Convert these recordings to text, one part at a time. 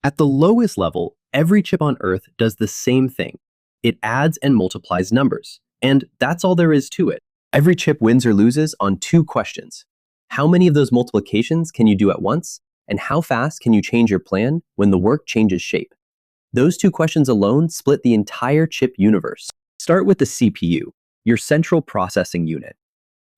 At the lowest level, every chip on Earth does the same thing. It adds and multiplies numbers, and that's all there is to it. Every chip wins or loses on two questions. How many of those multiplications can you do at once? And how fast can you change your plan when the work changes shape? Those two questions alone split the entire chip universe. Start with the CPU, your central processing unit.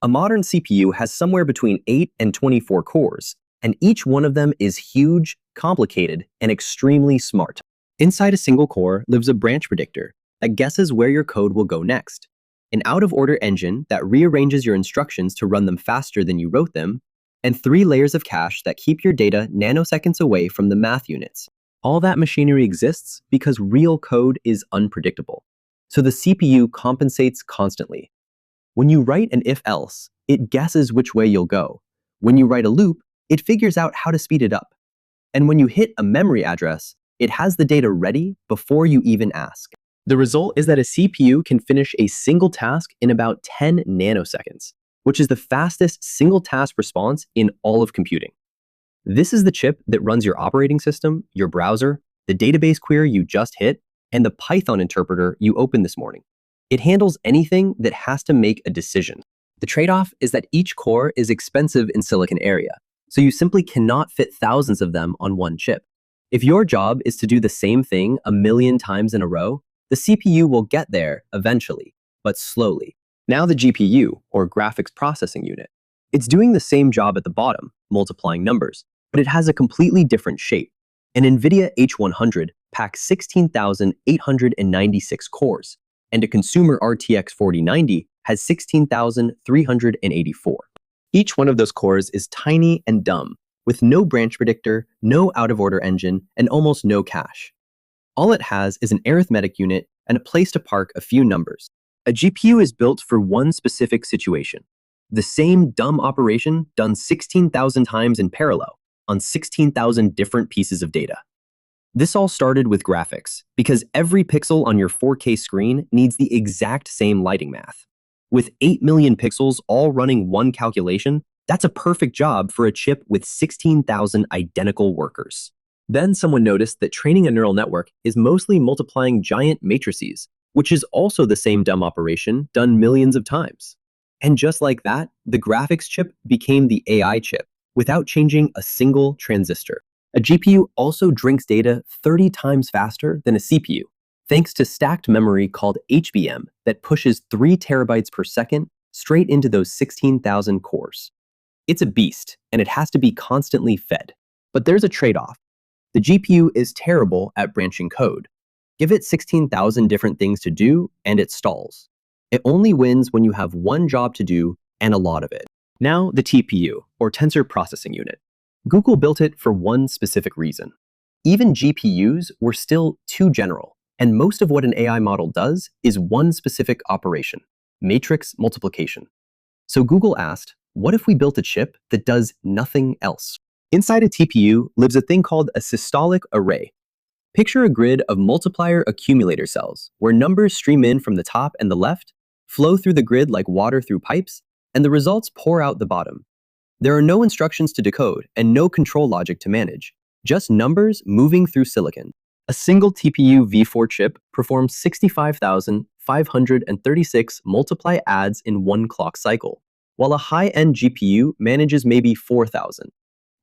A modern CPU has somewhere between 8 and 24 cores, and each one of them is huge, complicated, and extremely smart. Inside a single core lives a branch predictor that guesses where your code will go next, an out-of-order engine that rearranges your instructions to run them faster than you wrote them, and 3 layers of cache that keep your data nanoseconds away from the math units. All that machinery exists because real code is unpredictable. So the CPU compensates constantly. When you write an if-else, it guesses which way you'll go. When you write a loop, it figures out how to speed it up. And when you hit a memory address, it has the data ready before you even ask. The result is that a CPU can finish a single task in about 10 nanoseconds, which is the fastest single task response in all of computing. This is the chip that runs your operating system, your browser, the database query you just hit, and the Python interpreter you opened this morning. It handles anything that has to make a decision. The trade-off is that each core is expensive in silicon area, so you simply cannot fit thousands of them on one chip. If your job is to do the same thing a million times in a row, the CPU will get there eventually, but slowly. Now the GPU, or graphics processing unit. It's doing the same job at the bottom, multiplying numbers, but it has a completely different shape. An NVIDIA H100 packs 16,896 cores, and a consumer RTX 4090 has 16,384. Each one of those cores is tiny and dumb, with no branch predictor, no out-of-order engine, and almost no cache. All it has is an arithmetic unit and a place to park a few numbers. A GPU is built for one specific situation. The same dumb operation done 16,000 times in parallel on 16,000 different pieces of data. This all started with graphics, because every pixel on your 4K screen needs the exact same lighting math. With 8 million pixels all running one calculation, that's a perfect job for a chip with 16,000 identical workers. Then someone noticed that training a neural network is mostly multiplying giant matrices, which is also the same dumb operation done millions of times. And just like that, the graphics chip became the AI chip without changing a single transistor. A GPU also drinks data 30 times faster than a CPU, thanks to stacked memory called HBM that pushes 3 terabytes per second straight into those 16,000 cores. It's a beast, and it has to be constantly fed. But there's a trade-off. The GPU is terrible at branching code. Give it 16,000 different things to do, and it stalls. It only wins when you have one job to do and a lot of it. Now the TPU, or Tensor Processing Unit. Google built it for one specific reason. Even GPUs were still too general, and most of what an AI model does is one specific operation, matrix multiplication. So Google asked, what if we built a chip that does nothing else? Inside a TPU lives a thing called a systolic array. Picture a grid of multiplier accumulator cells, where numbers stream in from the top and the left, flow through the grid like water through pipes, and the results pour out the bottom. There are no instructions to decode and no control logic to manage, just numbers moving through silicon. A single TPU V4 chip performs 65,536 multiply adds in one clock cycle, while a high-end GPU manages maybe 4,000.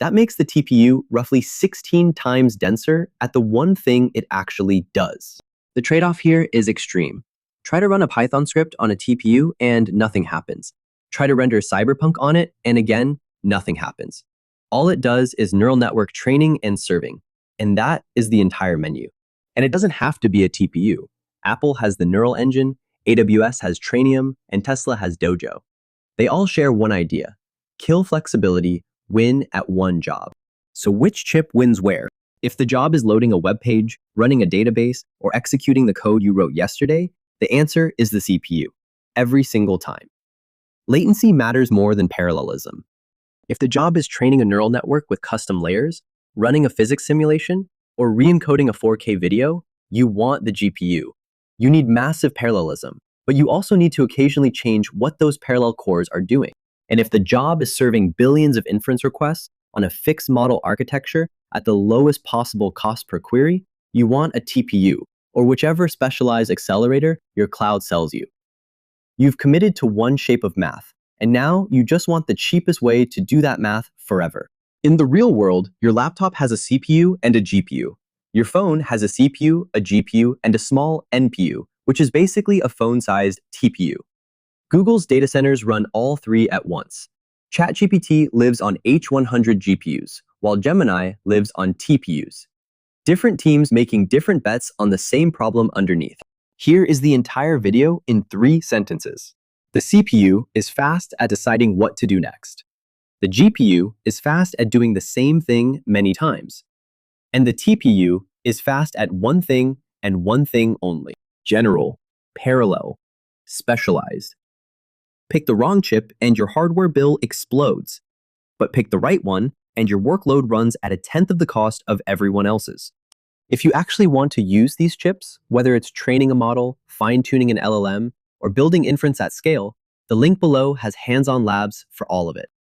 That makes the TPU roughly 16 times denser at the one thing it actually does. The trade-off here is extreme. Try to run a Python script on a TPU and nothing happens. Try to render Cyberpunk on it, and again, nothing happens. All it does is neural network training and serving, and that is the entire menu. And it doesn't have to be a TPU. Apple has the Neural Engine, AWS has Trainium, and Tesla has Dojo. They all share one idea: kill flexibility, win at one job. So which chip wins where? If the job is loading a web page, running a database, or executing the code you wrote yesterday, the answer is the CPU, every single time. Latency matters more than parallelism. If the job is training a neural network with custom layers, running a physics simulation, or re-encoding a 4K video, you want the GPU. You need massive parallelism, but you also need to occasionally change what those parallel cores are doing. And if the job is serving billions of inference requests on a fixed model architecture, at the lowest possible cost per query, you want a TPU, or whichever specialized accelerator your cloud sells you. You've committed to one shape of math, and now you just want the cheapest way to do that math forever. In the real world, your laptop has a CPU and a GPU. Your phone has a CPU, a GPU, and a small NPU, which is basically a phone-sized TPU. Google's data centers run all three at once. ChatGPT lives on H100 GPUs, while Gemini lives on TPUs. Different teams making different bets on the same problem underneath. Here is the entire video in 3 sentences. The CPU is fast at deciding what to do next. The GPU is fast at doing the same thing many times. And the TPU is fast at one thing and one thing only. General, parallel, specialized. Pick the wrong chip and your hardware bill explodes. But pick the right one and your workload runs at 1/10 of the cost of everyone else's. If you actually want to use these chips, whether it's training a model, fine-tuning an LLM, or building inference at scale, the link below has hands-on labs for all of it.